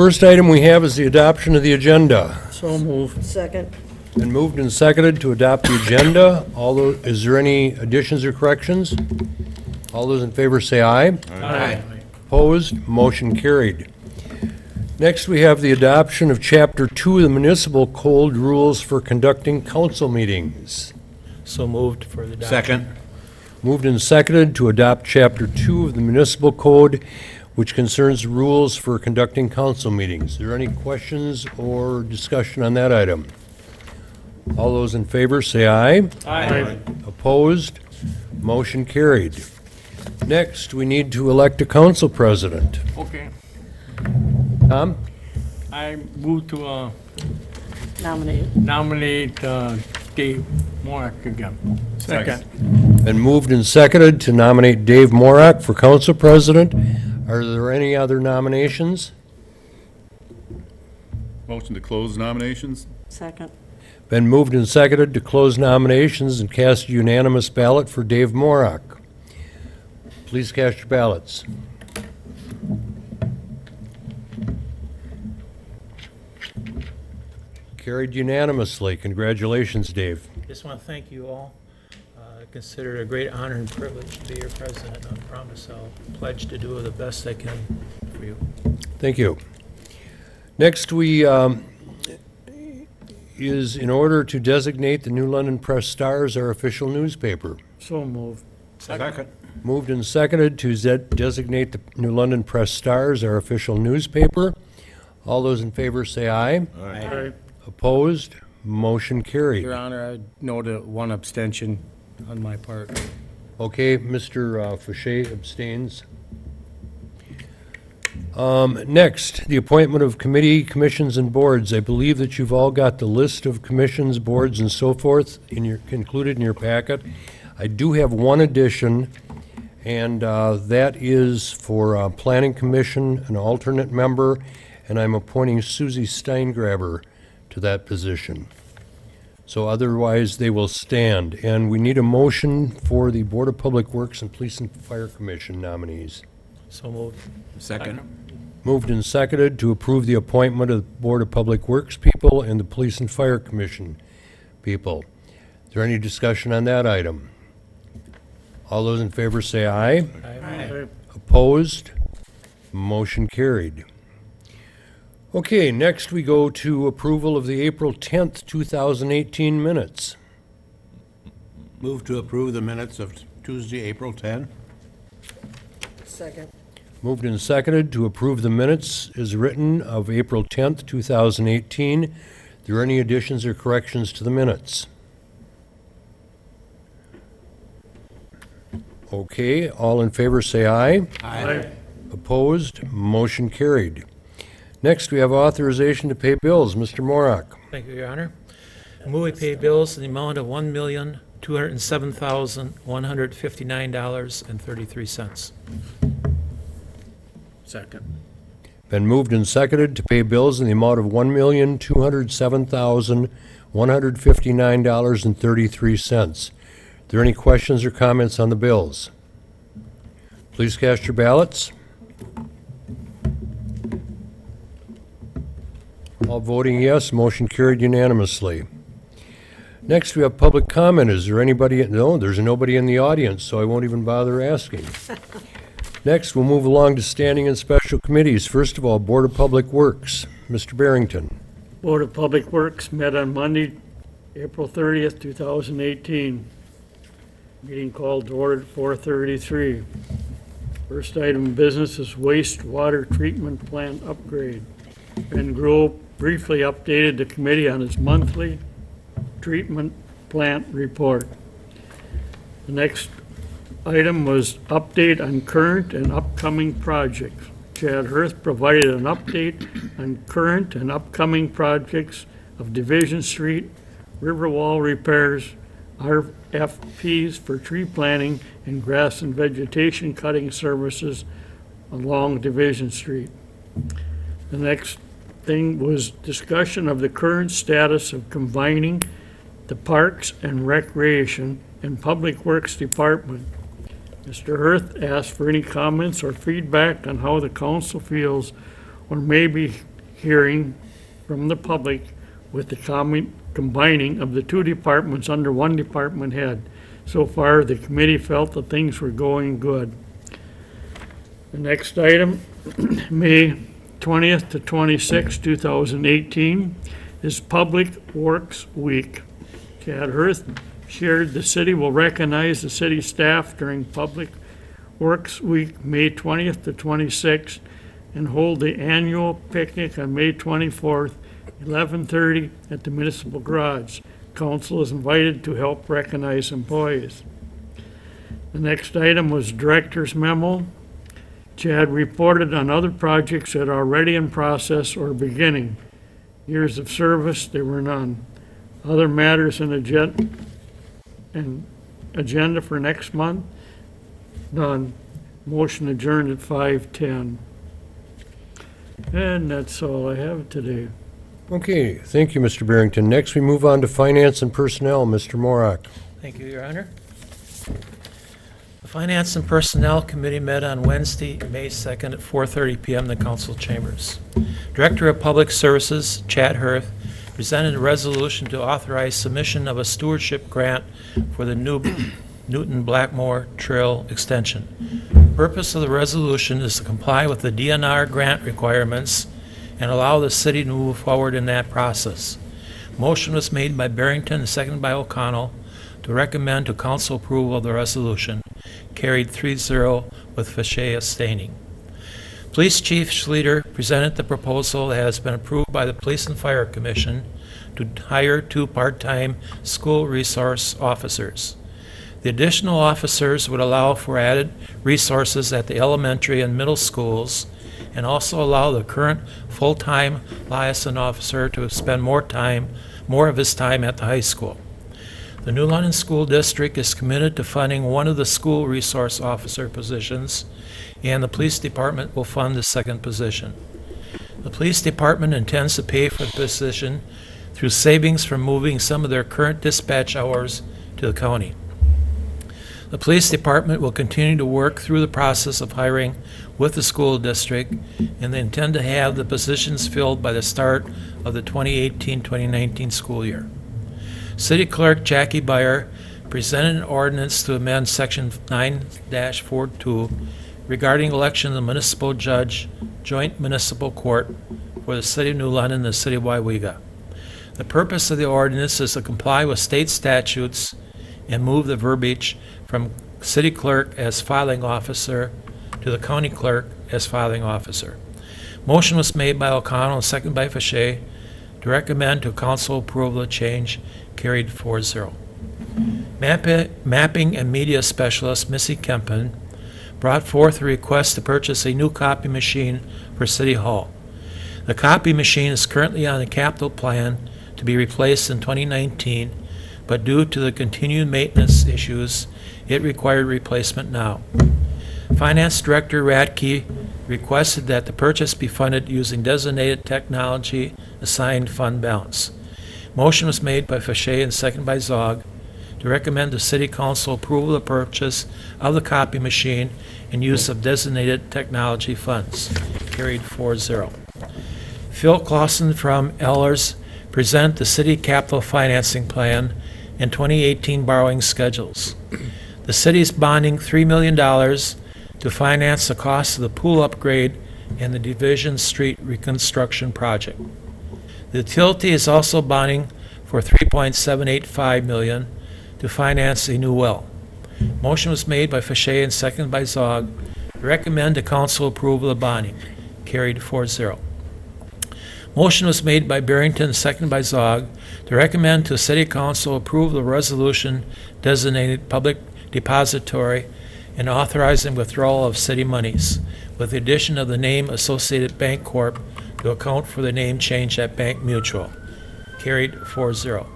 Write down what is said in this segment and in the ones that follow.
first item we have is the adoption of the agenda. So moved. Second. Been moved and seconded to adopt the agenda. Is there any additions or corrections? All those in favor say aye. Aye. Opposed? Motion carried. Next, we have the adoption of Chapter 2 of the Municipal Code Rules for Conducting Council Meetings. So moved for the adoption. Second. Moved and seconded to adopt Chapter 2 of the Municipal Code, which concerns rules for conducting council meetings. Are there any questions or discussion on that item? All those in favor say aye. Aye. Opposed? Motion carried. Next, we need to elect a council president. Okay. Tom? I move to Nominate. nominate Dave Morak again. Second. Been moved and seconded to nominate Dave Morak for council president. Are there any other nominations? Motion to close nominations? Second. Been moved and seconded to close nominations and cast a unanimous ballot for Dave Morak. Please cast your ballots. Carried unanimously. Congratulations, Dave. Just want to thank you all. I consider it a great honor and privilege to be your president. I promise I'll pledge to do the best I can for you. Thank you. Next, we is in order to designate the New London Press Star as our official newspaper. So moved. Second. Moved and seconded to designate the New London Press Star as our official newspaper. All those in favor say aye. Aye. Opposed? Motion carried. Your Honor, I note one abstention on my part. Okay, Mr. Fouché abstains. Next, the appointment of commissions, and boards. I believe that you've all got the list of commissions, boards, and so forth included in your packet. I do have one addition, and that is for Planning Commission, an alternate member, and I'm appointing Susie Steingraber to that position. So otherwise, they will stand. And we need a motion for the Board of Public Works and Police and Fire Commission nominees. So moved. Second. Moved and seconded to approve the appointment of the Board of Public Works people and the Police and Fire Commission people. Is there any discussion on that item? All those in favor say aye. Aye. Opposed? Motion carried. Okay, next we go to approval of the April 10th, 2018 minutes. Move to approve the minutes of Tuesday, April 10. Second. Moved and seconded to approve the minutes as written of April 10th, 2018. Are there any additions or corrections to the minutes? Okay, all in favor say aye. Aye. Opposed? Motion carried. Next, we have authorization to pay bills. Mr. Morak. Thank you, Your Honor. I move we pay bills in the amount of $1,207,159.33. Second. Been moved and seconded to pay bills in the amount of $1,207,159.33. Are there any questions or comments on the bills? Please cast your ballots. All voting yes, motion carried unanimously. Next, we have public comment. Is there anybody? No, there's nobody in the audience, so I won't even bother asking. Next, we'll move along to standing and special committees. First of all, Board of Public Works. Mr. Barrington. Board of Public Works met on Monday, April 30th, 2018. Meeting called to order at 4:33. First item of business is wastewater treatment plant upgrade. Ben Grove briefly updated the committee on his monthly treatment plant report. The next item was update on current and upcoming projects. Chad Hurth provided an update on current and upcoming projects of Division Street, Riverwall repairs, RFPs for tree planting and grass and vegetation cutting services along Division Street. The next thing was discussion of the current status of combining the Parks and Recreation and Public Works Department. Mr. Hurth asked for any comments or feedback on how the council feels or maybe hearing from the public with the combining of the two departments under one department head. So far, the committee felt that things were going good. The next item, May 20th to 26th, 2018, is Public Works Week. Chad Hurth shared the city will recognize the city staff during Public Works Week, May 20th to 26th, and hold the annual picnic on May 24th, 11:30 at the Municipal Garage. Council is invited to help recognize employees. The next item was Director's Memo. Chad reported on other projects that are already in process or beginning. Years of service, there were none. Other matters in agenda for next month, none. Motion adjourned at 5:10. And that's all I have today. Okay, thank you, Mr. Barrington. Next, we move on to Finance and Personnel. Mr. Morak. Thank you, Your Honor. The Finance and Personnel Committee met on Wednesday, May 2nd at 4:30 PM in the council chambers. Director of Public Services, Chad Hurth, presented a resolution to authorize submission of a stewardship grant for the new Newton Blackmore Trail extension. The purpose of the resolution is to comply with the DNR grant requirements and allow the city to move forward in that process. Motion was made by Barrington and seconded by O'Connell to recommend to council approval of the resolution, carried 3-0 with Fache abstaining. Police Chief Schlueter presented the proposal that has been approved by the Police and Fire Commission to hire 2 part-time school resource officers. The additional officers would allow for added resources at the elementary and middle schools and also allow the current full-time liaison officer to spend more of his time at the high school. The New London School District is committed to funding one of the school resource officer positions, and the police department will fund the second position. The police department intends to pay for the position through savings from moving some of their current dispatch hours to the county. The police department will continue to work through the process of hiring with the school district, and they intend to have the positions filled by the start of the 2018-2019 school year. City Clerk Jackie Beyer presented an ordinance to amend Section 9-42 regarding election of the municipal judge, joint municipal court for the City of New London and the City of Waiwega. The purpose of the ordinance is to comply with state statutes and move the verbiage from city clerk as filing officer to the county clerk as filing officer. Motion was made by O'Connell and seconded by Fache to recommend to council approval of change, carried 4-0. Mapping and media specialist Missy Kempen brought forth a request to purchase a new copy machine for City Hall. The copy machine is currently on the capital plan to be replaced in 2019, but due to the continued maintenance issues, it required replacement now. Finance Director Radke requested that the purchase be funded using designated technology assigned fund balance. Motion was made by Fache and seconded by Zog to recommend the City Council approval of the purchase of the copy machine and use of designated technology funds. Carried 4-0. Phil Clausen from Ellers present the City Capital Financing Plan and 2018 borrowing schedules. The city is bonding $3 million to finance the cost of the pool upgrade and the Division Street reconstruction project. The utility is also bonding for $3.785 million to finance a new well. Motion was made by Fache and seconded by Zog to recommend to council approval of bonding. Carried 4-0. Motion was made by Barrington and seconded by Zog to recommend to City Council approve the resolution designated public depository and authorizing withdrawal of city monies, with the addition of the name Associated Bank Corp. To account for the name change at Bank Mutual. Carried 4-0.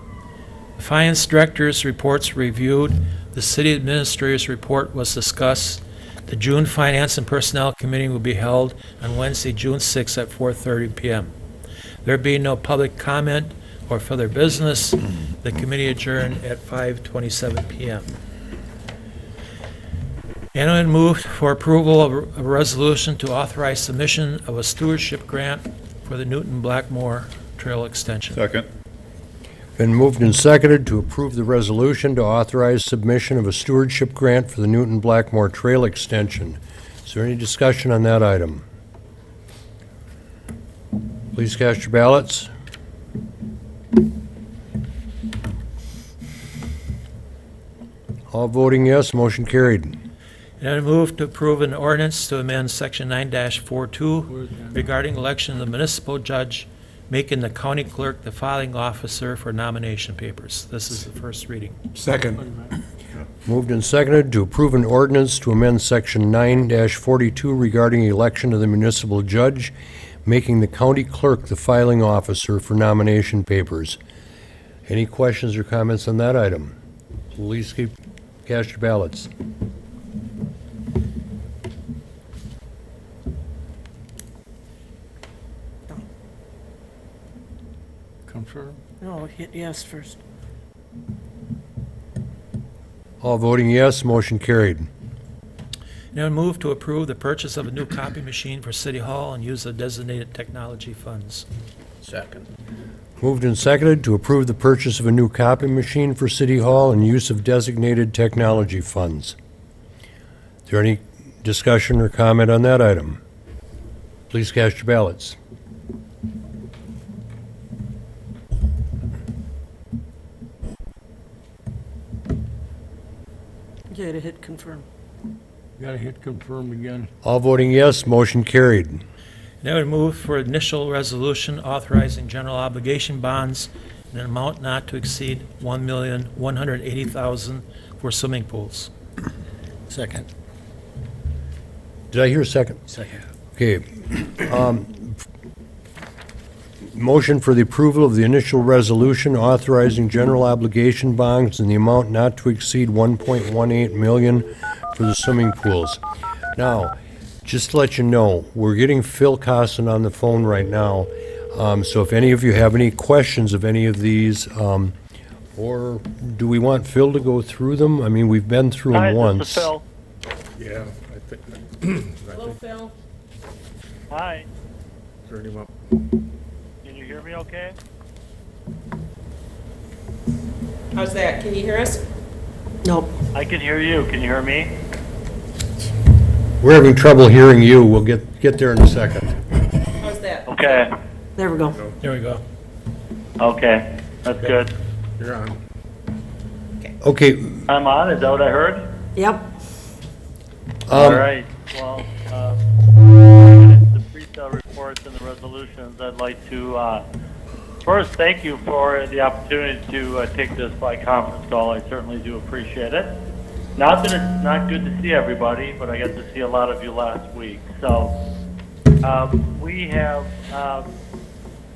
The Finance Director's reports reviewed. The City Administrator's report was discussed. The June Finance and Personnel Committee will be held on Wednesday, June 6th at 4:30 p.m. There being no public comment or further business, the committee adjourned at 5:27 p.m. And it moved for approval of a resolution to authorize submission of a stewardship grant for the Newton Blackmore Trail extension. Second. Been moved and seconded to approve the resolution to authorize submission of a stewardship grant for the Newton Blackmore Trail extension. Is there any discussion on that item? Please cast your ballots. All voting yes, motion carried. And I move to approve an ordinance to amend Section 9-42 regarding election of the municipal judge, making the county clerk the filing officer for nomination papers. This is the first reading. Second. Moved and seconded to approve an ordinance to amend Section 9-42 regarding election of the municipal judge, making the county clerk the filing officer for nomination papers. Any questions or comments on that item? Please cast your ballots. Confirm. No, hit yes first. All voting yes, motion carried. And I move to approve the purchase of a new copy machine for City Hall and use of designated technology funds. Second. Moved and seconded to approve the purchase of a new copy machine for City Hall and use of designated technology funds. Is there any discussion or comment on that item? Please cast your ballots. You gotta hit confirm. Gotta hit confirm again. All voting yes, motion carried. And I would move for initial resolution authorizing general obligation bonds in an amount not to exceed $1,180,000 for swimming pools. Second. Did I hear a second? Second. Okay. Motion for the approval of the initial resolution authorizing general obligation bonds in the amount not to exceed $1.18 million for the swimming pools. Now, just to let you know, we're getting Phil Costin on the phone right now. So if any of you have any questions of any of these, or do we want Phil to go through them? I mean, we've been through them once. This is Phil. Yeah, I think. Hello, Phil. Hi. Turn him up. Can you hear me okay? How's that? Can you hear us? Nope. I can hear you. Can you hear me? We're having trouble hearing you. We'll get there in a second. How's that? Okay. There we go. There we go. Okay. That's good. You're on. Okay. I'm on. Is that what I heard? Yep. All right. Well, the pre-sale reports and the resolutions, I'd like to first thank you for the opportunity to take this by conference call. I certainly do appreciate it. Not that it's not good to see everybody, but I got to see a lot of you last week. So we have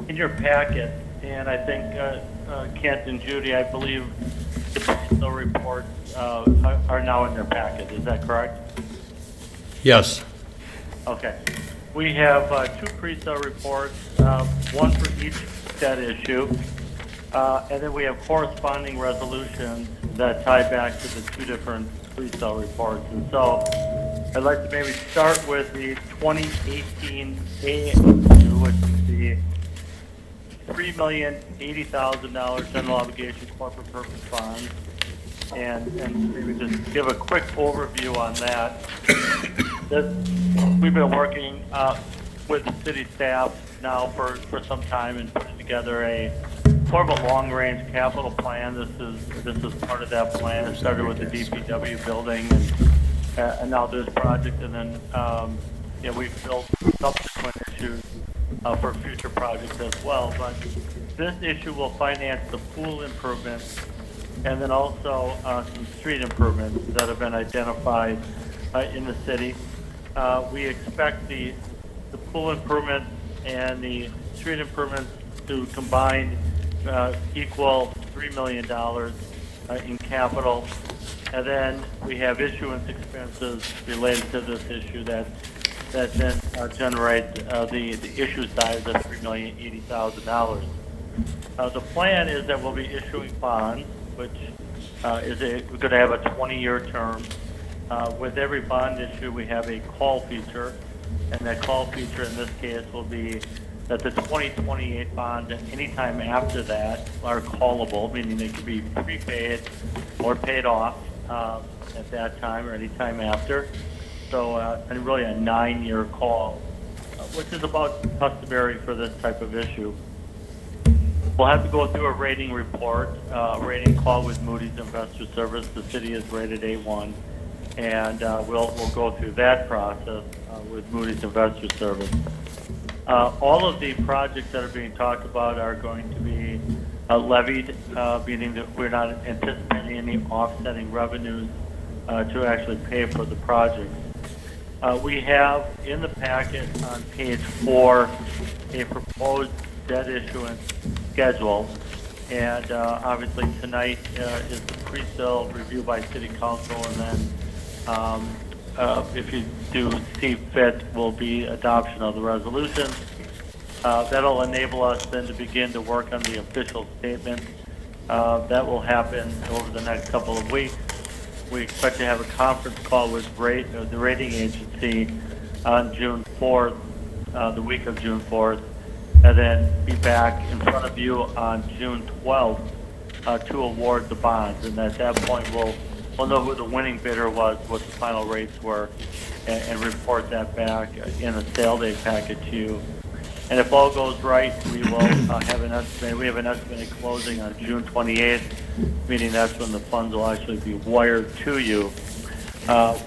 in your packet, and I think Kent and Judy, I believe the pre-sale reports are now in their packet. Is that correct? Yes. Okay. We have two pre-sale reports, one for each debt issue, and then we have corresponding resolutions that tie back to the two different pre-sale reports. And so I'd like to maybe start with the 2018 A issue, which is the $3,080,000 general obligation corporate purpose bond, and maybe just give a quick overview on that. We've been working with the city staff now for some time and putting together a sort of a long-range capital plan. This is part of that plan. It started with the DPW building and now this project, and then we've built subsequent issues for future projects as well. But this issue will finance the pool improvements and then also some street improvements that have been identified in the city. We expect the pool improvements and the street improvements to combine equal $3 million in capital. And then we have issuance expenses related to this issue that then generate the issue size of $3,080,000. The plan is that we'll be issuing bonds, which we're going to have a 20-year term. With every bond issue, we have a call feature, and that call feature in this case will be that the 2028 bonds at any time after that are callable, meaning they can be prepaid or paid off at that time or any time after. So, and really a 9-year call, which is about customary for this type of issue. We'll have to go through a rating report, rating call with Moody's Investor Service. The city is rated A1, and we'll go through that process with Moody's Investor Service. All of the projects that are being talked about are going to be levied, meaning that we're not anticipating any offsetting revenues to actually pay for the project. We have in the packet on page 4 a proposed debt issuance schedule, and obviously tonight is the pre-sale review by City Council, and then if you do see fit, will be adoption of the resolution. That'll enable us then to begin to work on the official statement. That will happen over the next couple of weeks. We expect to have a conference call with the rating agency on June 4th, the week of June 4th, and then be back in front of you on June 12th to award the bonds. And at that point, we'll know who the winning bidder was, what the final rates were, and report that back in a sale day packet to you. And if all goes right, we will have an estimate. We have an estimated closing on June 28th, meaning that's when the funds will actually be wired to you.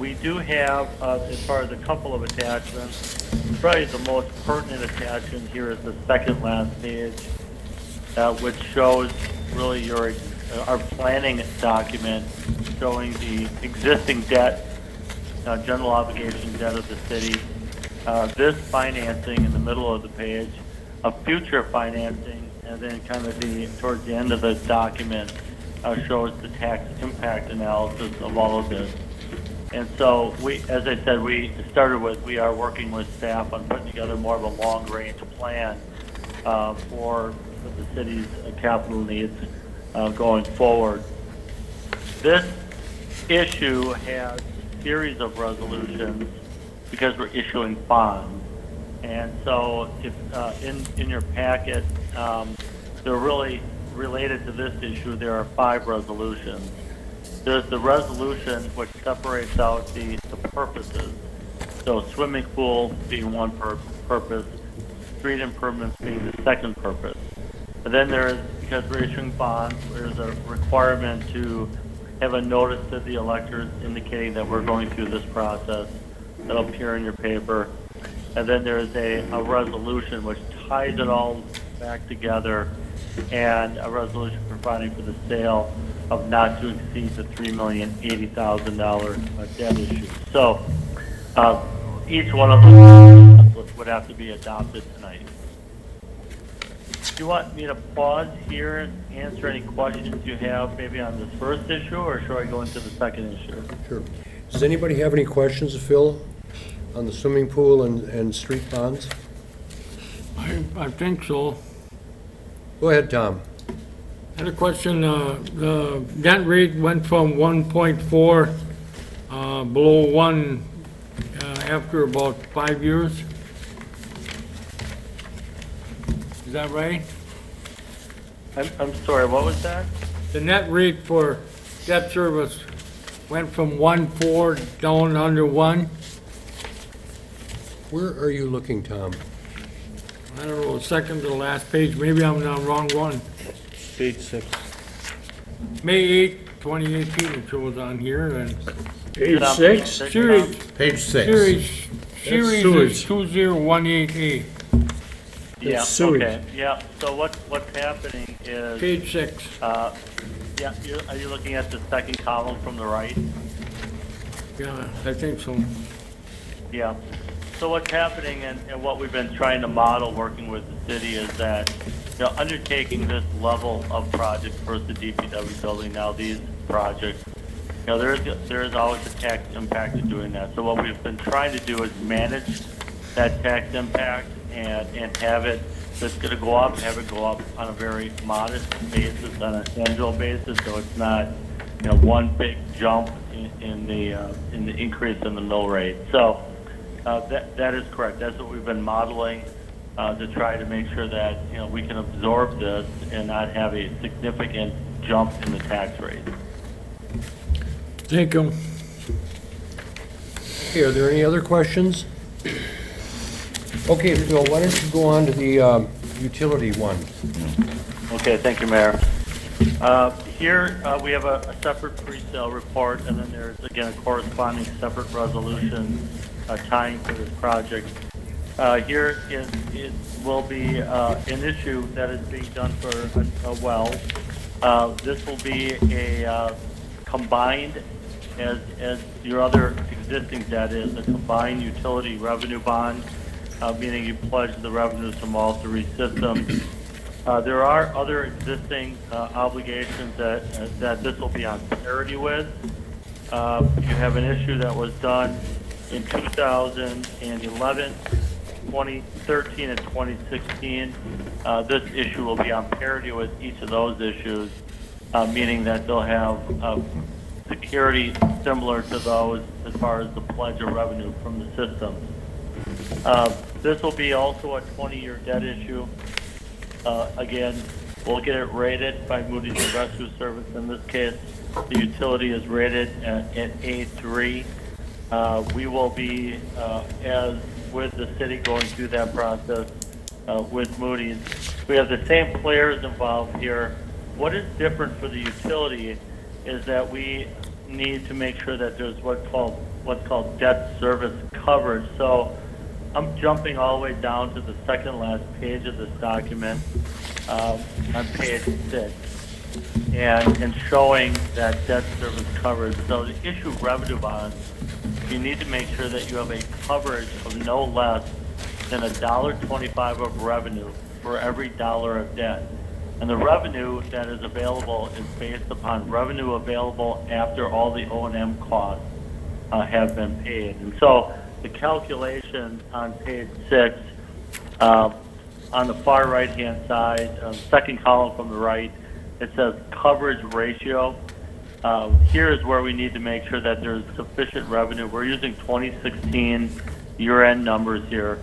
We do have, as far as a couple of attachments, probably the most pertinent attachment here is the second last page, which shows really our planning document showing the existing debt, general obligation debt of the city. This financing in the middle of the page, a future financing, and then kind of towards the end of the document shows the tax impact analysis of all of this. And so as I said, we are working with staff on putting together more of a long-range plan for the city's capital needs going forward. This issue has a series of resolutions because we're issuing bonds. And so if in your packet, they're really related to this issue, there are 5 resolutions. There's the resolution which separates out the purposes. So swimming pool being one purpose, street improvements being the second purpose. And then there is, because we're issuing bonds, there's a requirement to have a notice to the electors indicating that we're going through this process. That'll appear in your paper. And then there's a resolution which ties it all back together, and a resolution providing for the sale of not to exceed the $3,080,000 debt issue. So each one of them would have to be adopted tonight. Do you want me to pause here and answer any questions you have maybe on this first issue, or should I go into the second issue? Sure. Does anybody have any questions, Phil, on the swimming pool and street bonds? I think so. Go ahead, Tom. I had a question, the debt rate went from 1.4 below 1 after about 5 years. Is that right? I'm sorry, what was that? The net rate for debt service went from 1.4 down under 1. Where are you looking, Tom? I don't know, second to the last page, maybe I'm on the wrong one. Page 6. May 8, 2018, it shows on here, and Page 6? series Page 6. is 2018A, Yeah, sewage. okay, yeah. So what's happening is, page 6. yeah, are you looking at the second column from the right? Yeah, I think so. Yeah. So what's happening and what we've been trying to model working with the city is that, undertaking this level of project first the DPW building, now these projects, there is always a tax impact to doing that. So what we've been trying to do is manage that tax impact and have it, that's going to go up, have it go up on a very modest basis, on an annual basis, so it's not, one big jump in the increase in the mill rate. So that is correct. That's what we've been modeling. to try to make sure that, we can absorb this and not have a significant jump in the tax rate. Thank you. Okay, are there any other questions? Okay, Phil, why don't you go on to the utility one? Okay, thank you, Mayor. Here, we have a separate pre-sale report, and then there's, again, a corresponding separate resolution tying to this project. Here it will be an issue that is being done for a well. This will be a combined, as your other existing debt is, a combined utility revenue bond, meaning you pledge the revenues from all three systems. There are other existing obligations that this will be on parity with. You have an issue that was done in 2011, 2013, and 2016. This issue will be on parity with each of those issues, meaning that they'll have security similar to those as far as the pledge of revenue from the system. This will be also a 20-year debt issue. Again, we'll get it rated by Moody's Investors Service. In this case, the utility is rated at A3. We will be, as with the city, going through that process with Moody's. We have the same players involved here. What is different for the utility is that we need to make sure that there's what's called debt service coverage. So I'm jumping all the way down to the second last page of this document on page 6 and showing that debt service coverage. So to issue revenue bonds, you need to make sure that you have a coverage of no less than $1.25 of revenue for every dollar of debt. And the revenue that is available is based upon revenue available after all the O&M costs have been paid. And so the calculation on page 6, on the far right-hand side, second column from the right, it says coverage ratio. Here is where we need to make sure that there's sufficient revenue. We're using 2016 year-end numbers here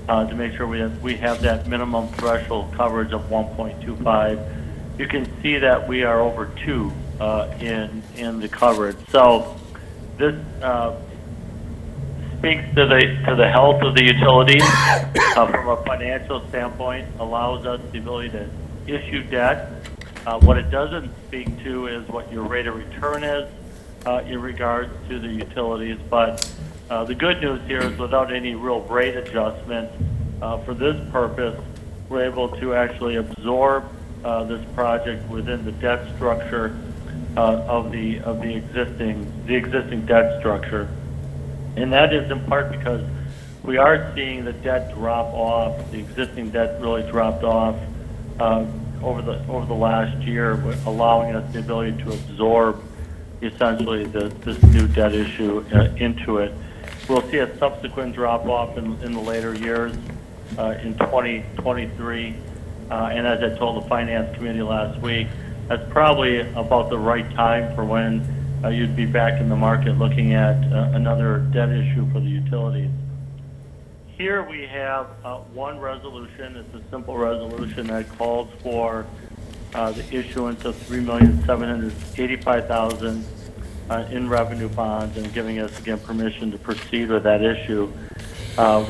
to make sure we have that minimum threshold coverage of 1.25. You can see that we are over 2 in the coverage. So this speaks to the health of the utility from a financial standpoint, allows us the ability to issue debt. What it doesn't speak to is what your rate of return is in regards to the utilities. But the good news here is without any real rate adjustment for this purpose, we're able to actually absorb this project within the debt structure of the existing debt structure. And that is in part because we are seeing the debt drop off. The existing debt really dropped off over the last year, allowing us the ability to absorb essentially this new debt issue into it. We'll see a subsequent drop off in the later years in 2023. And as I told the Finance Committee last week, that's probably about the right time for when you'd be back in the market looking at another debt issue for the utilities. Here we have one resolution. It's a simple resolution that calls for the issuance of $3,785,000 in revenue bonds and giving us, again, permission to proceed with that issue.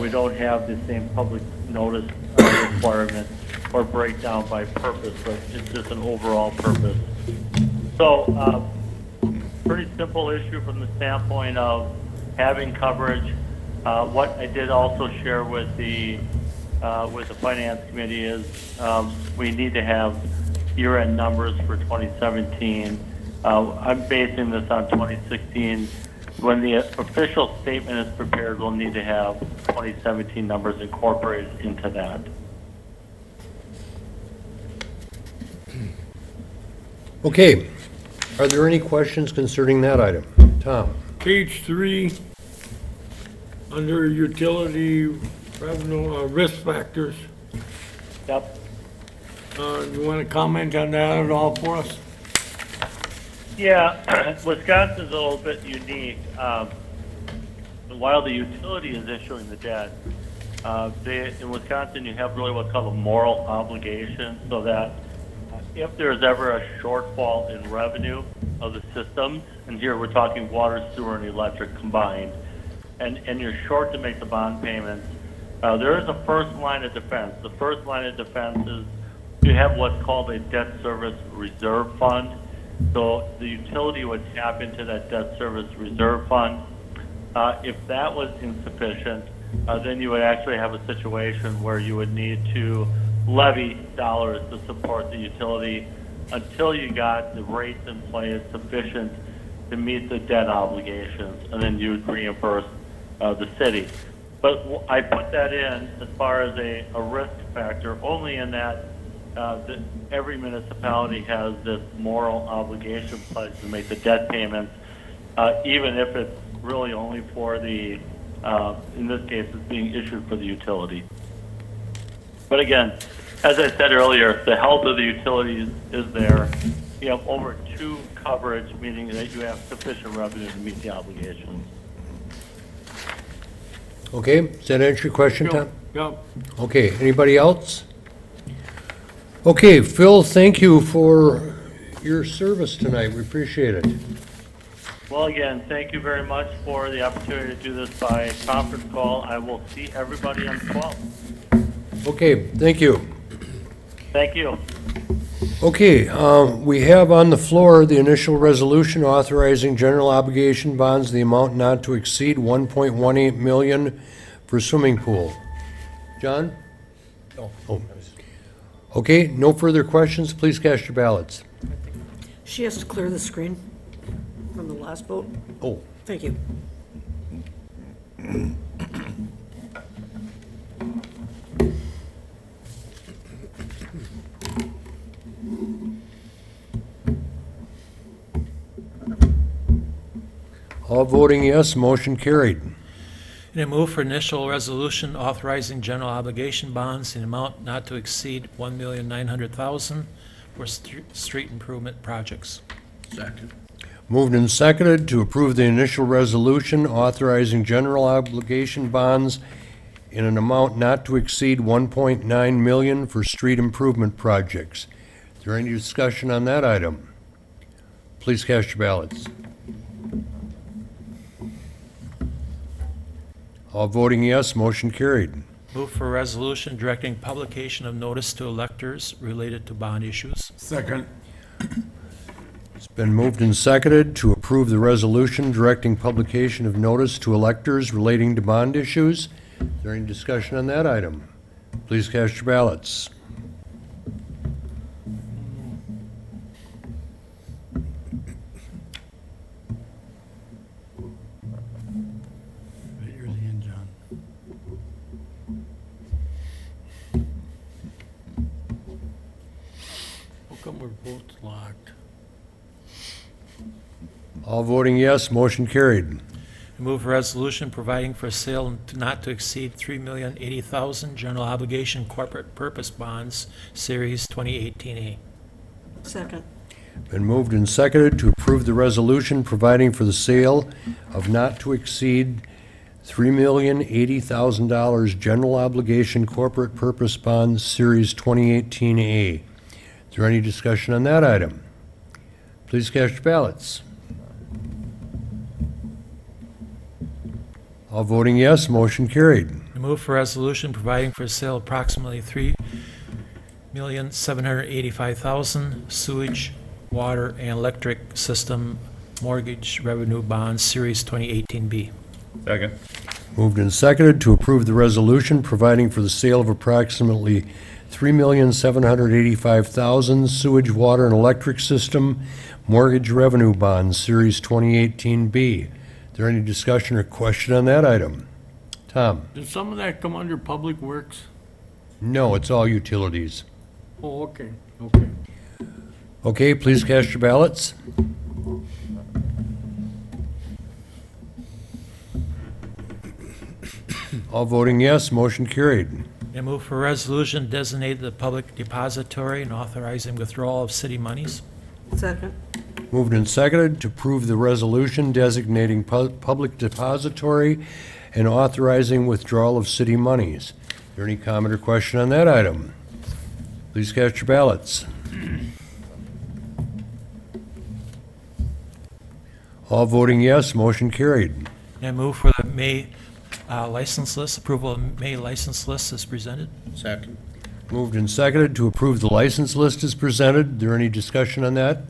We don't have the same public notice requirement or breakdown by purpose, but it's just an overall purpose. So, pretty simple issue from the standpoint of having coverage. What I did also share with the Finance Committee is we need to have year-end numbers for 2017. I'm basing this on 2016. When the official statement is prepared, we'll need to have 2017 numbers incorporated into that. Okay, are there any questions concerning that item? Tom? Page 3, under utility revenue risk factors. Yep. You want to comment on that at all for us? Yeah, Wisconsin's a little bit unique. While the utility is issuing the debt, In Wisconsin, you have really what's called a moral obligation, so that if there's ever a shortfall in revenue of the systems, and here we're talking water, sewer, and electric combined, and you're short to make the bond payments, there is a first line of defense. The first line of defense is you have what's called a debt service reserve fund. So the utility would tap into that debt service reserve fund. If that was insufficient, then you would actually have a situation where you would need to levy dollars to support the utility until you got the rates in place sufficient to meet the debt obligations, and then you would reimburse the city. But I put that in as far as a risk factor only in that every municipality has this moral obligation pledge to make the debt payments, even if it's really only for the, in this case, it's being issued for the utility. But again, as I said earlier, the health of the utilities is there. You have over 2 coverage, meaning that you have sufficient revenue to meet the obligations. Okay, does that answer your question, Tom? Yep. Okay, anybody else? Okay, Phil, thank you for your service tonight. We appreciate it. Well, again, thank you very much for the opportunity to do this by conference call. I will see everybody on the 12th. Okay, thank you. Thank you. Okay, we have on the floor the initial resolution authorizing general obligation bonds, the amount not to exceed 1.18 million for swimming pool. John? No. Oh. Okay, no further questions. Please cast your ballots. She has to clear the screen from the last vote. Oh, Thank you. all voting yes, motion carried. And a move for initial resolution authorizing general obligation bonds in amount not to exceed $1,900,000 for street improvement projects. Second. Moved and seconded to approve the initial resolution authorizing general obligation bonds in an amount not to exceed 1.9 million for street improvement projects. Is there any discussion on that item? Please cast your ballots. All voting yes, motion carried. Move for a resolution directing publication of notice to electors related to bond issues. Second. It's been moved and seconded to approve the resolution directing publication of notice to electors relating to bond issues. Is there any discussion on that item? Please cast your ballots. Right here at the end, John. How come we're both locked? All voting yes, motion carried. Move for resolution providing for sale not to exceed $3,080,000 general obligation corporate purpose bonds, Series 2018A. Second. Been moved and seconded to approve the resolution providing for the sale of not to exceed $3,080,000 general obligation corporate purpose bonds, Series 2018A. Is there any discussion on that item? Please cast your ballots. All voting yes, motion carried. Move for resolution providing for sale approximately $3,785,000 sewage, water, and electric system mortgage revenue bonds, Series 2018B. Second. Moved and seconded to approve the resolution providing for the sale of approximately $3,785,000 sewage, water, and electric system mortgage revenue bonds, Series 2018B. Is there any discussion or question on that item? Tom? Does some of that come under Public Works? No, it's all utilities. Oh, okay, okay. Okay, please cast your ballots. All voting yes, motion carried. And move for resolution designated the public depository and authorizing withdrawal of city monies. Second. Moved and seconded to approve the resolution designating public depository and authorizing withdrawal of city monies. Is there any comment or question on that item? Please cast your ballots. All voting yes, motion carried. I move for the May license list, approval of May license list as presented. Second. Moved and seconded to approve the license list as presented. Is there any discussion on that?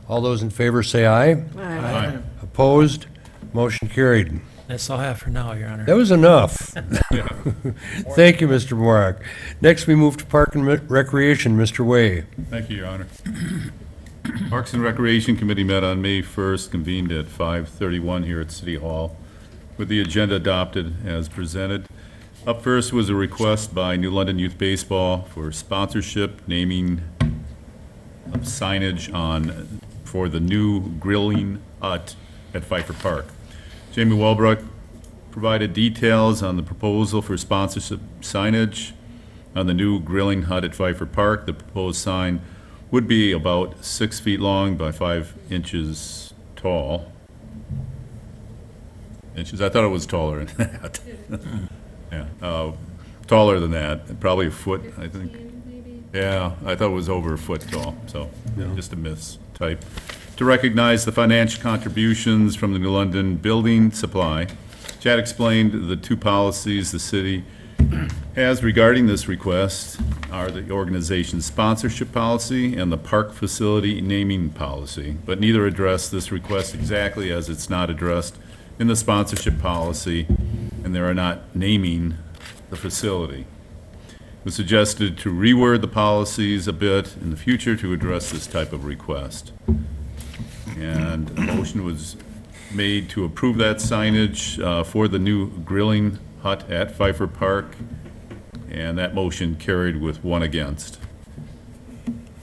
All those in favor say aye. Aye. Opposed? Motion carried. That's all I have for now, Your Honor. That was enough. Thank you, Mr. Morak. Next, we move to Park and Recreation. Mr. Way. Thank you, Your Honor. Parks and Recreation Committee met on May 1st, convened at 5:31 here at City Hall, with the agenda adopted as presented. Up first was a request by New London Youth Baseball for sponsorship, naming of signage for the new grilling hut at Pfeiffer Park. Jamie Welbrook provided details on the proposal for sponsorship signage on the new grilling hut at Pfeiffer Park. The proposed sign would be about 6 feet long by 5 inches tall. Inches, I thought it was taller than that. Yeah, taller than that, probably a foot, I think. Yeah, I thought it was over a foot tall, so just a mistype. To recognize the financial contributions from the New London Building Supply, Chad explained the two policies the city has regarding this request are the organization's sponsorship policy and the park facility naming policy, but neither address this request exactly, as it's not addressed in the sponsorship policy, and they are not naming the facility. It was suggested to reword the policies a bit in the future to address this type of request. And a motion was made to approve that signage for the new grilling hut at Pfeiffer Park, and that motion carried with 1 against.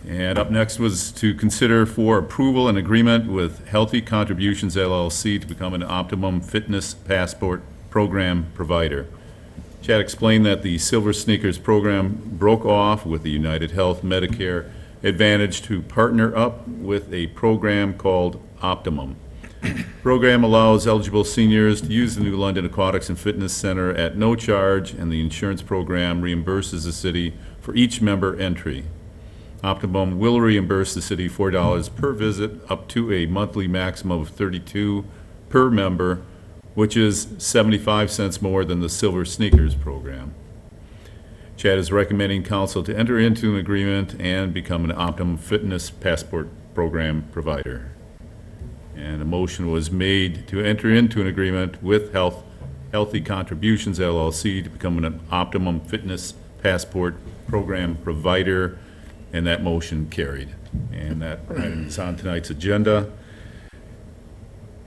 And up next was to consider for approval an agreement with Healthy Contributions LLC to become an Optimum Fitness Passport Program provider. Chad explained that the Silver Sneakers program broke off with the United Health Medicare Advantage to partner up with a program called Optimum. The program allows eligible seniors to use the New London Aquatics and Fitness Center at no charge, and the insurance program reimburses the city for each member entry. Optimum will reimburse the city $4 per visit, up to a monthly maximum of $32 per member, which is 75 cents more than the Silver Sneakers program. Chad is recommending council to enter into an agreement and become an Optimum Fitness Passport Program provider. And a motion was made to enter into an agreement with Healthy Contributions LLC to become an Optimum Fitness Passport Program provider, and that motion carried. And that item is on tonight's agenda.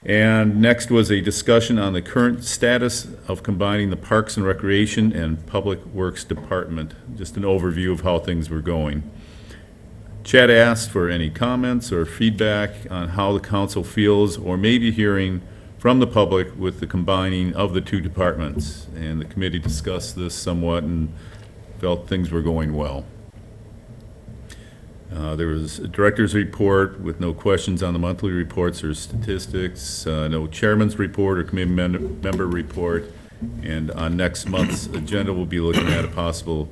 And next was a discussion on the current status of combining the Parks and Recreation and Public Works Department. Just an overview of how things were going. Chad asked for any comments or feedback on how the council feels or may be hearing from the public with the combining of the two departments. And the committee discussed this somewhat and felt things were going well. There was a director's report with no questions on the monthly reports or statistics, no chairman's report or committee member report. And on next month's agenda, we'll be looking at a possible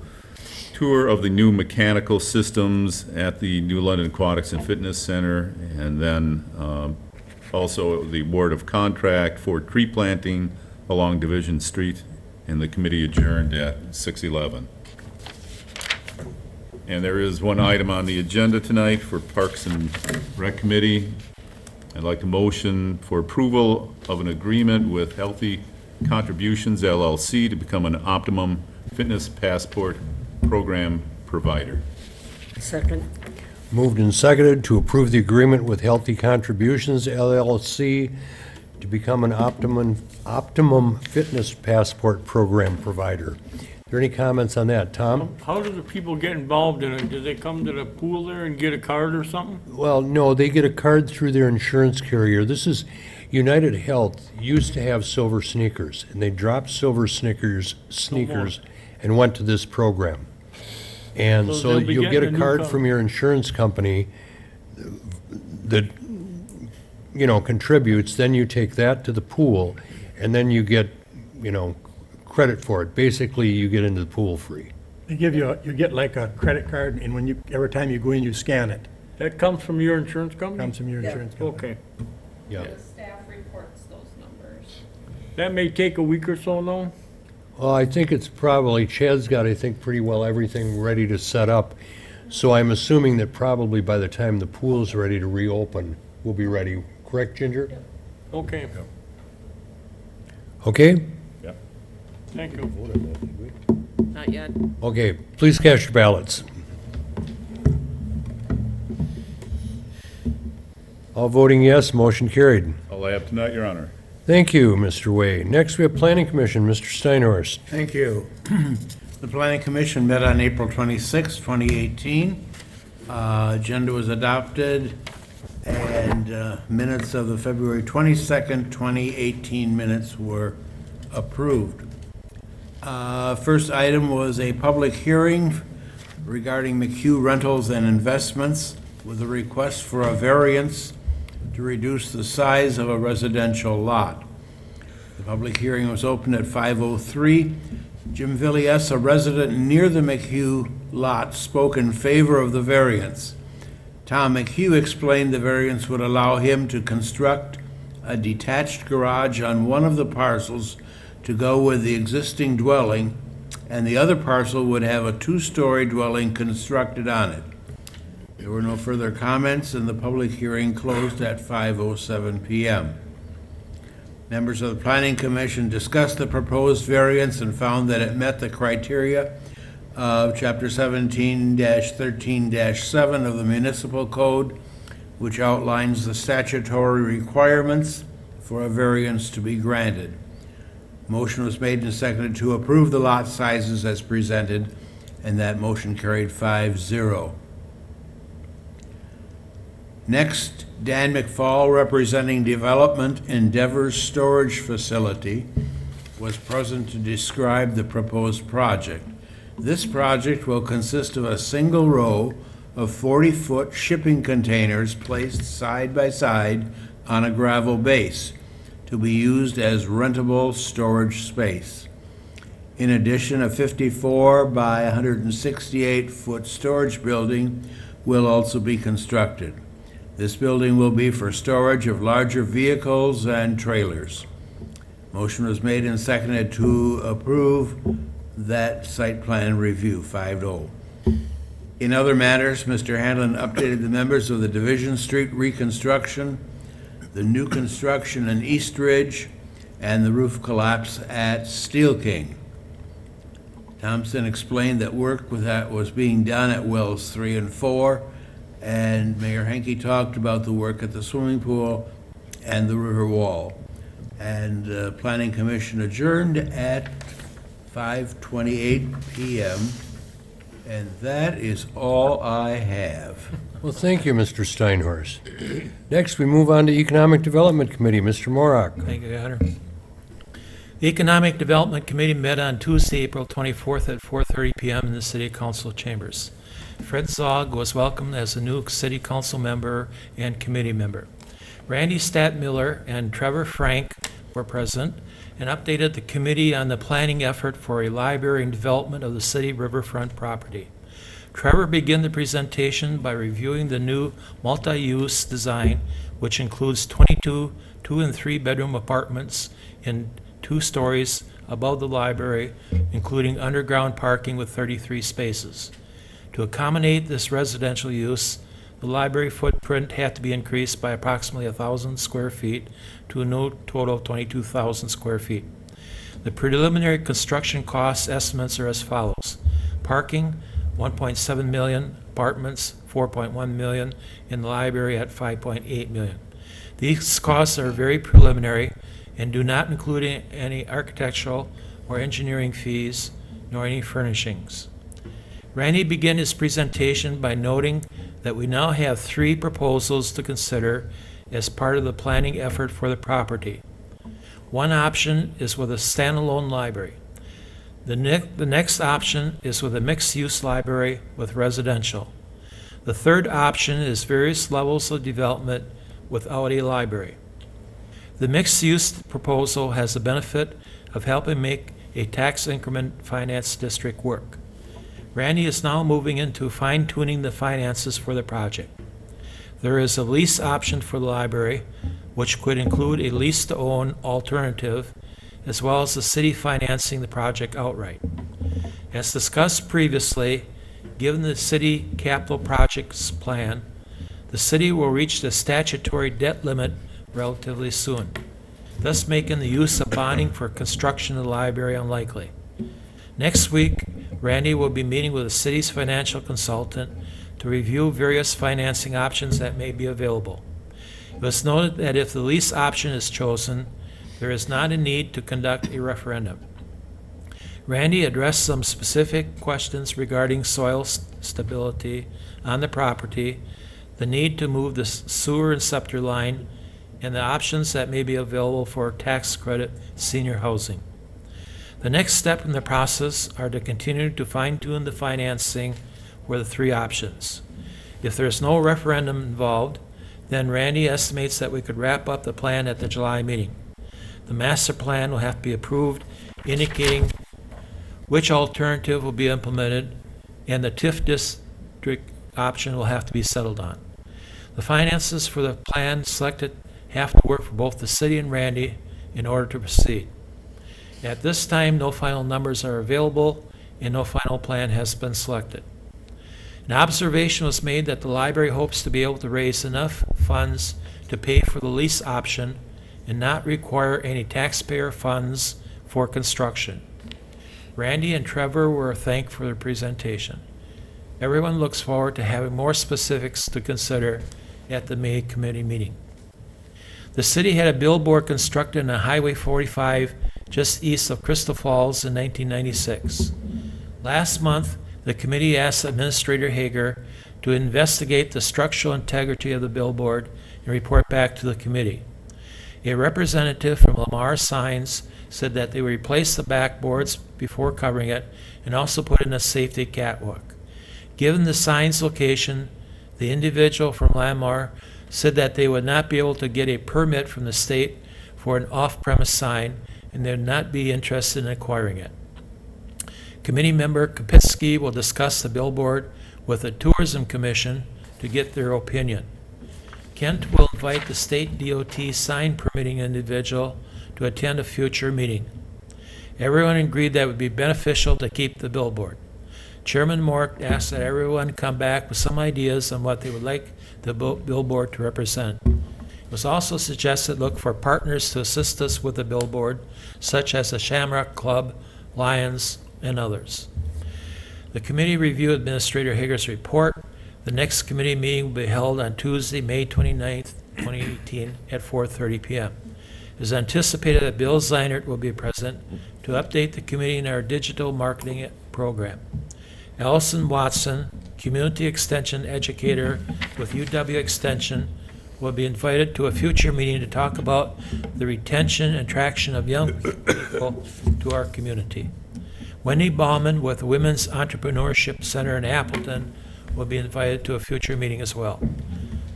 tour of the new mechanical systems at the New London Aquatics and Fitness Center, and then also the award of contract for tree planting along Division Street, and the committee adjourned at 6:11. And there is one item on the agenda tonight for Parks and Rec Committee. I'd like a motion for approval of an agreement with Healthy Contributions LLC to become an Optimum Fitness Passport Program provider. Second. Moved and seconded to approve the agreement with Healthy Contributions LLC to become an Optimum Fitness Passport Program provider. Are there any comments on that? Tom? How do the people get involved in it? Do they come to the pool there and get a card or something? Well, no, they get a card through their insurance carrier. This is, United Health used to have Silver Sneakers, and they dropped Silver sneakers and went to this program. And So so they'll be you'll get getting a a new card card. from your insurance company that contributes, then you take that to the pool, and then you get, credit for it. Basically, you get into the pool free. They give you, you get like a credit card, and every time you go in, you scan it. That comes from your insurance company? Comes from your insurance company. Okay. Yeah. The staff reports those numbers. That may take a week or so now? Well, I think it's probably, Chad's got, I think, pretty well everything ready to set up. So I'm assuming that probably by the time the pool's ready to reopen, we'll be ready. Correct, Ginger? Okay, Okay? thank you. Not yet. Okay, please cast your ballots. All voting yes, motion carried. All I have tonight, Your Honor. Thank you, Mr. Way. Next, we have Planning Commission, Mr. Steinhorst. Thank you. The Planning Commission met on April 26, 2018. Agenda was adopted, and minutes of the February 22nd, 2018 minutes were approved. First item was a public hearing regarding McHugh Rentals and Investments with a request for a variance to reduce the size of a residential lot. The public hearing was opened at 5:03. Jim Villiers, a resident near the McHugh lot, spoke in favor of the variance. Tom McHugh explained the variance would allow him to construct a detached garage on one of the parcels to go with the existing dwelling, and the other parcel would have a two-story dwelling constructed on it. There were no further comments, and the public hearing closed at 5:07 p.m. Members of the Planning Commission discussed the proposed variance and found that it met the criteria of Chapter 17-13-7 of the Municipal Code, which outlines the statutory requirements for a variance to be granted. Motion was made and seconded to approve the lot sizes as presented, and that motion carried 5-0. Next, Dan McFall, representing Development Endeavors Storage Facility, was present to describe the proposed project. This project will consist of a single row of 40-foot shipping containers placed side by side on a gravel base to be used as rentable storage space. In addition, a 54 by 168-foot storage building will also be constructed. This building will be for storage of larger vehicles and trailers. Motion was made and seconded to approve that site plan review, 5-0. In other matters, Mr. Hanlon updated the members of the Division Street reconstruction, the new construction in East Ridge, and the roof collapse at Steel King. Thompson explained that work with that was being done at wells 3 and 4, and Mayor Henke talked about the work at the swimming pool and the river wall. And Planning Commission adjourned at 5:28 p.m. And that is all I have. Well, thank you, Mr. Steinhorst. Next, we move on to Economic Development Committee, Mr. Morak. Thank you, Your Honor. The Economic Development Committee met on Tuesday, April 24th at 4:30 p.m. in the City Council chambers. Fred Zog was welcomed as a new City Council member and committee member. Randy Stadtmiller and Trevor Frank were present and updated the committee on the planning effort for a library and development of the city riverfront property. Trevor began the presentation by reviewing the new multi-use design, which includes 22 2- and 3-bedroom apartments in 2 stories above the library, including underground parking with 33 spaces. To accommodate this residential use, the library footprint had to be increased by approximately 1,000 square feet to a new total of 22,000 square feet. The preliminary construction cost estimates are as follows. Parking, $1.7 million, apartments, $4.1 million, and the library at $5.8 million. These costs are very preliminary and do not include any architectural or engineering fees, nor any furnishings. Randy began his presentation by noting that we now have 3 proposals to consider as part of the planning effort for the property. One option is with a standalone library. The next option is with a mixed-use library with residential. The third option is various levels of development without a library. The mixed-use proposal has the benefit of helping make a tax increment finance district work. Randy is now moving into fine-tuning the finances for the project. There is a lease option for the library, which could include a lease-to-own alternative, as well as the city financing the project outright. As discussed previously, given the city capital projects plan, the city will reach the statutory debt limit relatively soon, thus making the use of bonding for construction of the library unlikely. Next week, Randy will be meeting with the city's financial consultant to review various financing options that may be available. It was noted that if the lease option is chosen, there is not a need to conduct a referendum. Randy addressed some specific questions regarding soil stability on the property, the need to move the sewer and septic line, and the options that may be available for tax credit senior housing. The next step in the process are to continue to fine-tune the financing for the three options. If there is no referendum involved, then Randy estimates that we could wrap up the plan at the July meeting. The master plan will have to be approved, indicating which alternative will be implemented, and the TIF district option will have to be settled on. The finances for the plan selected have to work for both the city and Randy in order to proceed. At this time, no final numbers are available and no final plan has been selected. An observation was made that the library hopes to be able to raise enough funds to pay for the lease option and not require any taxpayer funds for construction. Randy and Trevor were thanked for their presentation. Everyone looks forward to having more specifics to consider at the May committee meeting. The city had a billboard constructed on Highway 45 just east of Crystal Falls in 1996. Last month, the committee asked Administrator Hager to investigate the structural integrity of the billboard and report back to the committee. A representative from Lamar Signs said that they would replace the backboards before covering it and also put in a safety catwalk. Given the sign's location, the individual from Lamar said that they would not be able to get a permit from the state for an off-premise sign and they would not be interested in acquiring it. Committee member Kapitsky will discuss the billboard with the Tourism Commission to get their opinion. Kent will invite the state DOT sign permitting individual to attend a future meeting. Everyone agreed that it would be beneficial to keep the billboard. Chairman Mork asked that everyone come back with some ideas on what they would like the billboard to represent. It was also suggested look for partners to assist us with the billboard, such as the Shamrock Club, Lions, and others. The committee reviewed Administrator Hager's report. The next committee meeting will be held on Tuesday, May 29th, 2018 at 4:30 p.m. It is anticipated that Bill Zeinert will be present to update the committee in our digital marketing program. Allison Watson, Community Extension Educator with UW Extension, will be invited to a future meeting to talk about the retention and attraction of young people to our community. Wendy Bauman with the Women's Entrepreneurship Center in Appleton will be invited to a future meeting as well.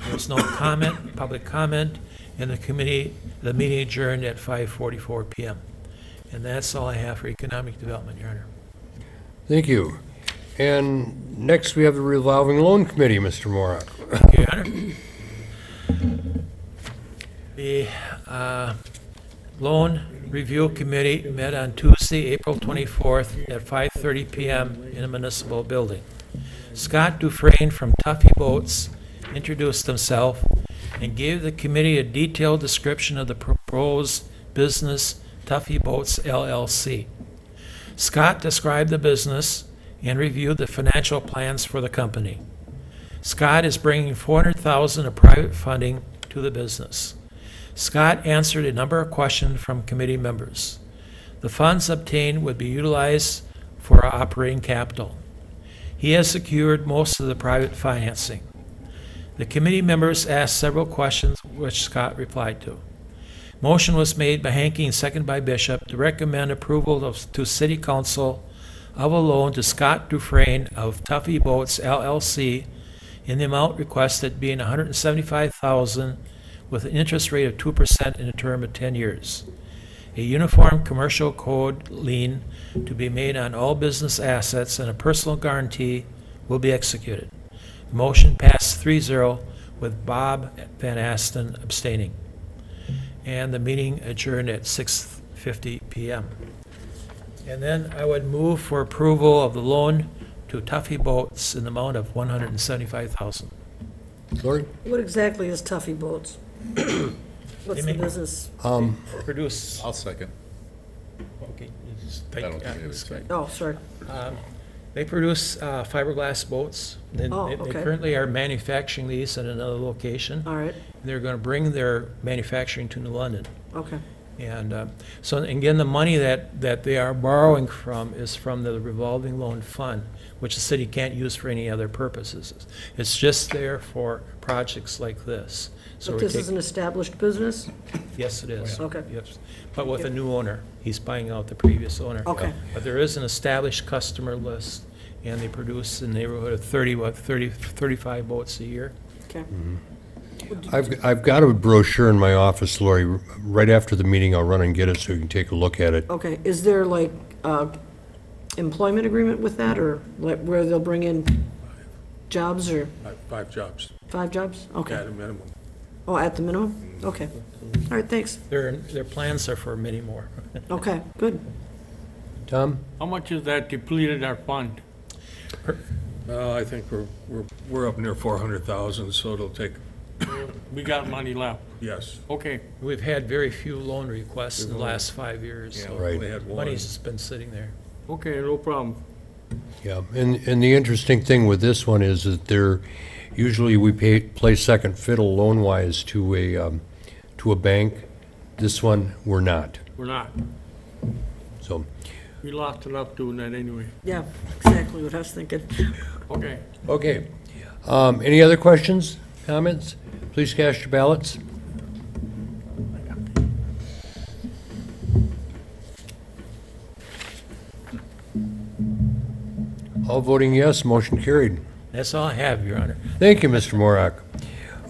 There is no public comment, and the meeting adjourned at 5:44 p.m. And that's all I have for economic development, Your Honor. Thank you. And next, we have the revolving loan committee, Mr. Morak. Okay, Your Honor. The Loan Review Committee met on Tuesday, April 24th at 5:30 p.m. in the municipal building. Scott Dufresne from Tuffy Boats introduced himself and gave the committee a detailed description of the proposed business, Tuffy Boats LLC. Scott described the business and reviewed the financial plans for the company. Scott is bringing $400,000 of private funding to the business. Scott answered a number of questions from committee members. The funds obtained would be utilized for our operating capital. He has secured most of the private financing. The committee members asked several questions, which Scott replied to. Motion was made by Hanky and seconded by Bishop to recommend approval to City Council of a loan to Scott Dufresne of Tuffy Boats LLC in the amount requested being $175,000 with an interest rate of 2% in a term of 10 years. A uniform commercial code lien to be made on all business assets and a personal guarantee will be executed. The motion passed 3-0 with Bob Van Asten abstaining. And the meeting adjourned at 6:50 PM. And then I would move for approval of the loan to Tuffy Boats in the amount of $175,000. Lori? What exactly is Tuffy Boats? What's the make- business? Produce. I'll second. Okay, you just I take- don't think it was second. Oh, sorry. They produce fiberglass boats. They Oh, they okay. currently are manufacturing these at another location. All right, They're going to bring their manufacturing to New London. okay. And so, again, the money that they are borrowing from is from the revolving loan fund, which the city can't use for any other purposes. It's just there for projects like this. So But we're this is an taking, established business? yes, it is. Okay. Yes. But with a new owner. He's buying out the previous owner. Okay. But there is an established customer list, and they produce in the neighborhood of 35 boats a year. Okay. I've got a brochure in my office, Lori. Right after the meeting, I'll run and get it so you can take a look at it. Okay, is there like employment agreement with that, or like where they'll bring in jobs, or 5 jobs 5 jobs? Okay. at a minimum. Oh, at the minimum? Okay. All right, thanks. Their plans are for many more. Okay, good. Tom? How much is that depleted our fund? I think we're up near 400,000, so it'll take, We got money left. yes. Okay, We've had very few loan requests in the last 5 years, Yeah, so we Right. only had one. money's just been sitting there. okay, no problem. Yeah, and the interesting thing with this one is that usually we play second fiddle loan-wise to a bank. This one, we're not. We're not. So, We lost enough doing that anyway. Yeah, exactly what I was thinking. Okay. okay. Any other questions, comments? Please cast your ballots. All voting yes, motion carried. That's all I have, Your Honor. Thank you, Mr. Morak.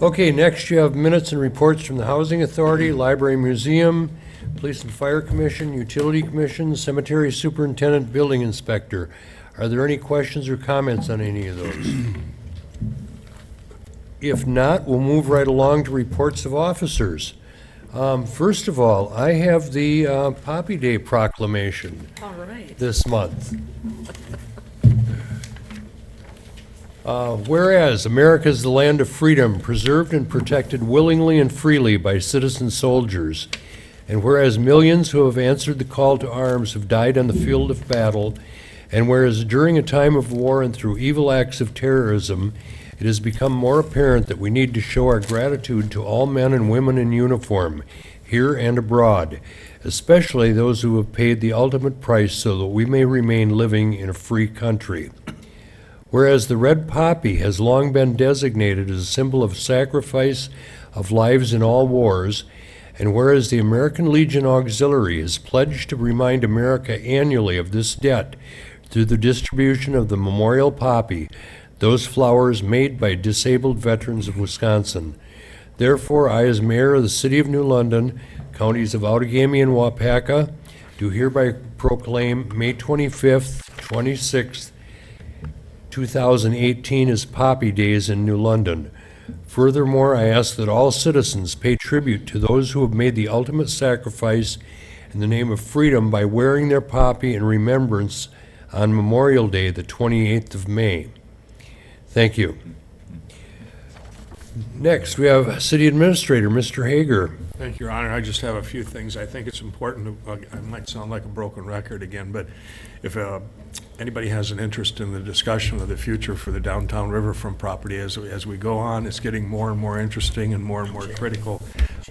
Okay, next you have minutes and reports from the Housing Authority, Library Museum, Police and Fire Commission, Utility Commission, Cemetery Superintendent, Building Inspector. Are there any questions or comments on any of those? If not, we'll move right along to reports of officers. First of all, I have the Poppy Day proclamation All right. this month. Whereas America is the land of freedom, preserved and protected willingly and freely by citizen soldiers, and whereas millions who have answered the call to arms have died on the field of battle, and whereas during a time of war and through evil acts of terrorism, it has become more apparent that we need to show our gratitude to all men and women in uniform, here and abroad, especially those who have paid the ultimate price so that we may remain living in a free country. Whereas the red poppy has long been designated as a symbol of sacrifice of lives in all wars, and whereas the American Legion Auxiliary is pledged to remind America annually of this debt through the distribution of the memorial poppy, those flowers made by disabled veterans of Wisconsin. Therefore, I, as mayor of the city of New London, counties of Outagamie and Wapaka, do hereby proclaim May 25th, 26th, 2018 as Poppy Days in New London. Furthermore, I ask that all citizens pay tribute to those who have made the ultimate sacrifice in the name of freedom by wearing their poppy in remembrance on Memorial Day, the 28th of May. Thank you. Next, we have City Administrator, Mr. Hager. Thank you, Your Honor. I just have a few things. I think it's important, I might sound like a broken record again, but if anybody has an interest in the discussion of the future for the downtown riverfront property as we go on, it's getting more and more interesting and more critical.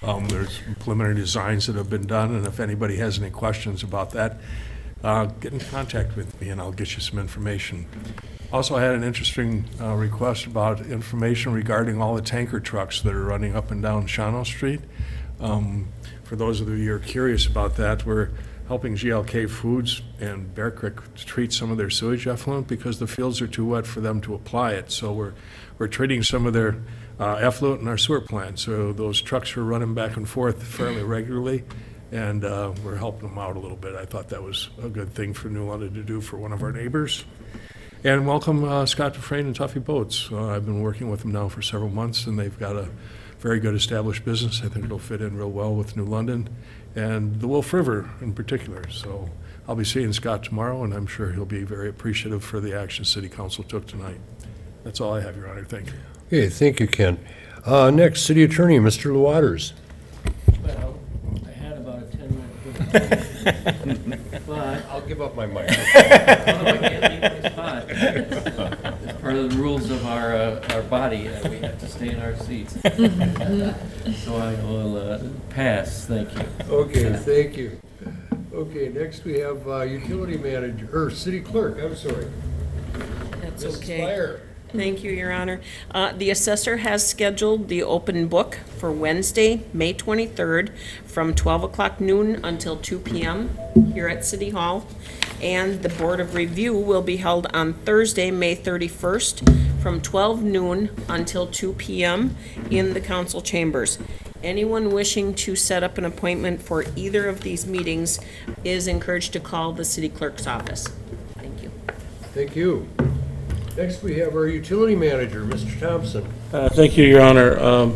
There's preliminary designs that have been done, and if anybody has any questions about that, get in contact with me and I'll get you some information. Also, I had an interesting request about information regarding all the tanker trucks that are running up and down Shawano Street. For those of you who are curious about that, we're helping GLK Foods and Bear Creek treat some of their sewage effluent because the fields are too wet for them to apply it. So we're treating some of their effluent in our sewer plant. So those trucks were running back and forth fairly regularly, and we're helping them out a little bit. I thought that was a good thing for New London to do for one of our neighbors. And welcome Scott Dufresne and Tuffy Boats. I've been working with them now for several months, and they've got a very good established business. I think it'll fit in real well with New London and the Wolf River in particular. So I'll be seeing Scott tomorrow, and I'm sure he'll be very appreciative for the action City Council took tonight. That's all I have, Your Honor. Thank you. Okay, thank you, Ken. Next, City Attorney, Mr. Waters. Well, I had about a 10-minute. But I'll give up my mic. I can't leave my spot. It's part of the rules of our body, we have to stay in our seats. So I will pass, thank you. Okay, thank you. Okay, next we have Utility Manager, or City Clerk, I'm sorry. That's Mrs. okay. Spire. Thank you, Your Honor. The assessor has scheduled the open book for Wednesday, May 23rd, from 12 o'clock noon until 2 p.m. here at City Hall. And the Board of Review will be held on Thursday, May 31st, from 12 noon until 2 p.m. in the council chambers. Anyone wishing to set up an appointment for either of these meetings is encouraged to call the city clerk's office. Thank you. Thank you. Next, we have our Utility Manager, Mr. Thompson. Thank you, Your Honor.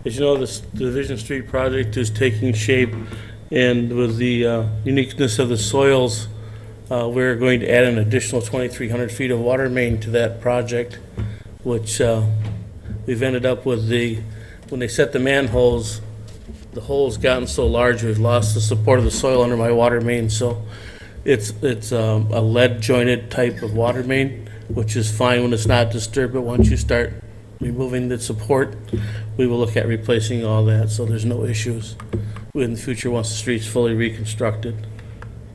As you know, the Division Street project is taking shape, and with the uniqueness of the soils, we're going to add an additional 2,300 feet of water main to that project, which we've ended up with when they set the manholes, the hole's gotten so large, we've lost the support of the soil under my water main, so it's a lead jointed type of water main, which is fine when it's not disturbed, but once you start removing the support, we will look at replacing all that, so there's no issues in the future once the street's fully reconstructed.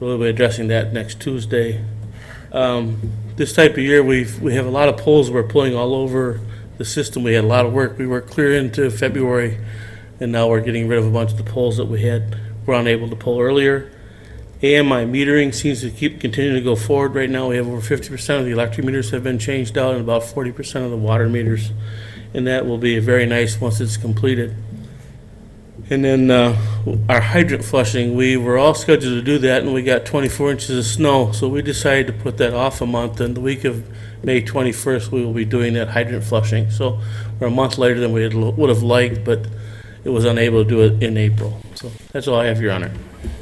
We'll be addressing that next Tuesday. This type of year, we have a lot of poles we're pulling all over the system. We had a lot of work. We worked clear into February, and now we're getting rid of a bunch of the poles that we were unable to pull earlier. AMI metering seems to continue to go forward right now. We have over 50% of the electric meters have been changed out and about 40% of the water meters. And that will be very nice once it's completed. And then our hydrant flushing, we were all scheduled to do that and we got 24 inches of snow. So we decided to put that off a month, and the week of May 21st, we will be doing that hydrant flushing. So we're a month later than we would have liked, but it was unable to do it in April. So that's all I have, Your Honor.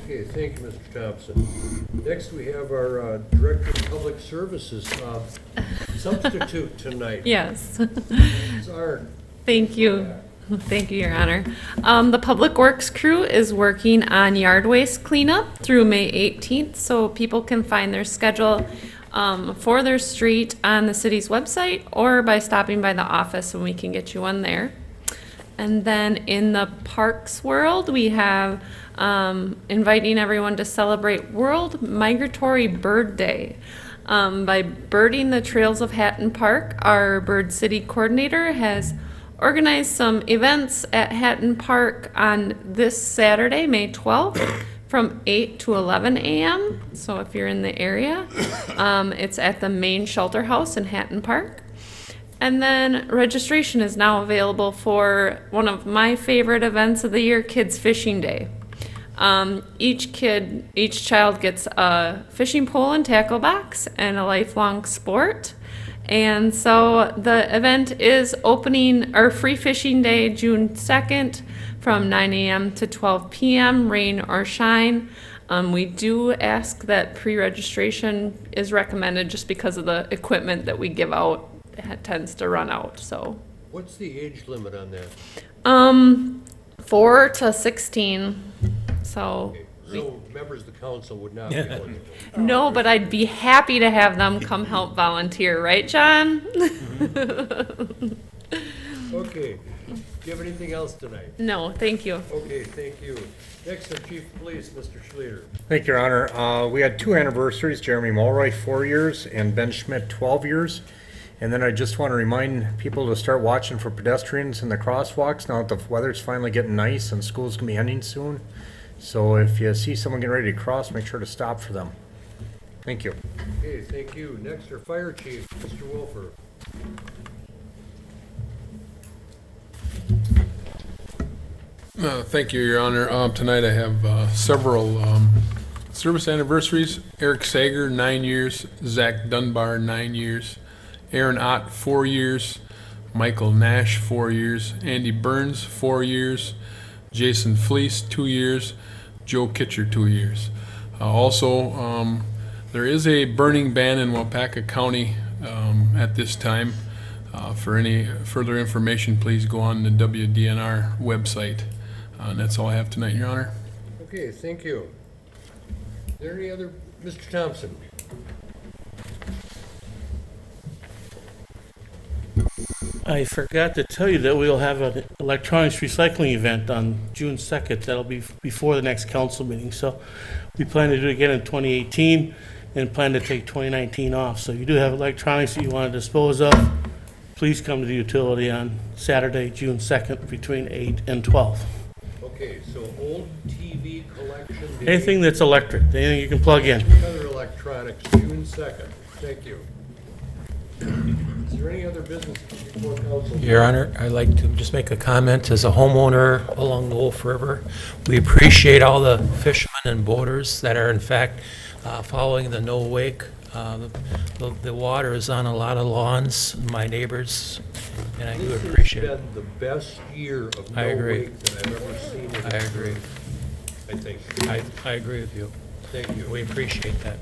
Okay, thank you, Mr. Thompson. Next, we have our Director of Public Services substitute tonight. Yes. Ms. Arndt. Thank you. Thank you, Your Honor. The Public Works crew is working on yard waste cleanup through May 18th, so people can find their schedule for their street on the city's website or by stopping by the office, and we can get you one there. And then in the parks world, we have inviting everyone to celebrate World Migratory Bird Day. By birding the trails of Hatton Park, our Bird City coordinator has organized some events at Hatton Park on this Saturday, May 12th, from 8 to 11 a.m. So if you're in the area, it's at the main shelter house in Hatton Park. And then registration is now available for one of my favorite events of the year, Kids Fishing Day. Each child gets a fishing pole and tackle box and a lifelong sport. And so the event is opening, or Free Fishing Day, June 2nd from 9 a.m. to 12 p.m., rain or shine. We do ask that pre-registration is recommended just because of the equipment that we give out. It tends to run out, so. What's the age limit on that? 4 to 16, so. So members of the council would not be eligible. No, but I'd be happy to have them come help volunteer, right, John? Okay. Do you have anything else tonight? No, thank you. Okay, thank you. Next, our Chief of Police, Mr. Schluter. Thank you, Your Honor. We had 2 anniversaries, Jeremy Mulroy, 4 years, and Ben Schmidt, 12 years. And then I just want to remind people to start watching for pedestrians in the crosswalks now that the weather's finally getting nice and school's going to be ending soon. So if you see someone getting ready to cross, make sure to stop for them. Thank you. Okay, thank you. Next, our Fire Chief, Mr. Wolfer. Thank you, Your Honor. Tonight I have several service anniversaries. Eric Sager, 9 years. Zach Dunbar, 9 years. Aaron Ott, 4 years. Michael Nash, 4 years. Andy Burns, 4 years. Jason Fleece, 2 years. Joe Kitcher, 2 years. Also, there is a burning ban in Wapaka County at this time. For any further information, please go on the WDNR website. And that's all I have tonight, Your Honor. Okay, thank you. Is there any other, Mr. Thompson? I forgot to tell you that we'll have an electronics recycling event on June 2nd. That'll be before the next council meeting. So we plan to do it again in 2018 and plan to take 2019 off. So if you do have electronics that you want to dispose of, please come to the utility on Saturday, June 2nd, between 8 and 12. Okay, so old TV collection. Anything that's electric, anything you can plug in. Other electronics, June 2nd. Thank you. Is there any other business before council? Your Honor, I'd like to just make a comment. As a homeowner along the Wolf River, we appreciate all the fishermen and boaters that are in fact following the no wake. The water is on a lot of lawns, my neighbors, and I do appreciate it. This has been the best year of I no agree. wake that I've ever seen. I agree. I think. I agree with you. Thank you. We appreciate that.